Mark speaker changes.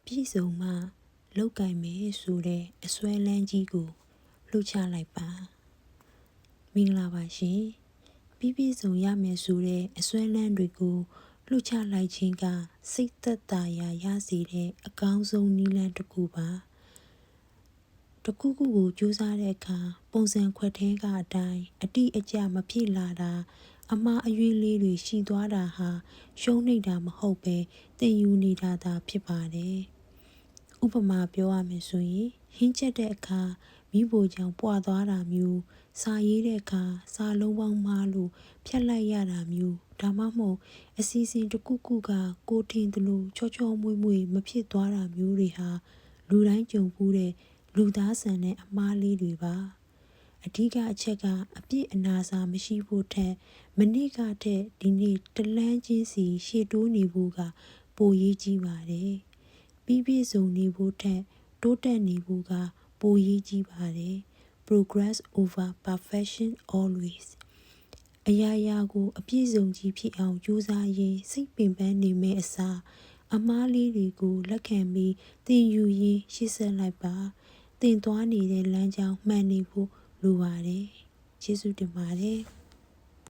Speaker 1: ပြည်စုံမှလောက်ကင်မယ်ဆိုတဲ့အစွဲလန်းကြီးကိုလှုပ်ချလိုက်ပါမင်္ဂလာပါရှင်ပြည်စုံရမယ်ဆိုတဲ့အစွဲလန်းတွေကိုလှုပ်ချလိုက်ခြင်းကစိတ်သက်သာရာရစေတဲ့အကောင်းဆုံးနည်းလမ်းတစ်ခုပါတစ်ခုခုကိုကြိုးစားတဲ့အခါပုံစံခွက်ထဲကအတိုင်းအတိအကျမဖြစ်လာတာအမှားအယွင်းလေးတွေရှိသွားတာဟာရှုံးနေတာမဟုတ်ပဲသင်ယူနေတာသာဖြစ်ပါတယ်ဥပမာပြောရမယ်ဆိုရင်ဟင်းချက်တဲ့အခါမိဖို့ကြောင့်ပွာသွားတာမျိုးစာရေးတဲ့အခါစာလုံးပေါင်းမှားလို့ဖြတ်လိုက်ရတာမျိုးဒါမှမဟုတ်အစီအစဉ်တစ်ခုခုကကိုထင်သလိုချောချောမွေ့မွေ့မဖြစ်သွားတာမျိုးတွေဟာလူတိုင်းကြုံဘူးတဲ့လူသားဆန်တဲ့အမှားလေးတွေပါအဓိကအချက်ကအပြစ်အနာစာမရှိဖို့ထက်မနေ့ကထက်ဒီနေ့တလန်းချင်းစီရှေ့တိုးနေဖို့ကပိုရေးကြီးပါတယ်ပြည့်စုံနေဖို့ထက်တိုးတက်နေဖို့ကပိုရေးကြီးပါတယ် progress over perfection always အရာရာကိုအပြည့်စုံကြီးဖြစ်အောင်ကြိုးစားရင်စိတ်ပင်ပန်းနေမယ့်အစားအမားလေးတွေကိုလက်ခံပြီးသင်ယူရင်းရှေ့ဆက်လိုက်ပါသင်သွားနေတဲ့လမ်းကြောင်းမှန်နေဖို့လိုပါတယ်ကျေးဇူးတင်ပါတယ်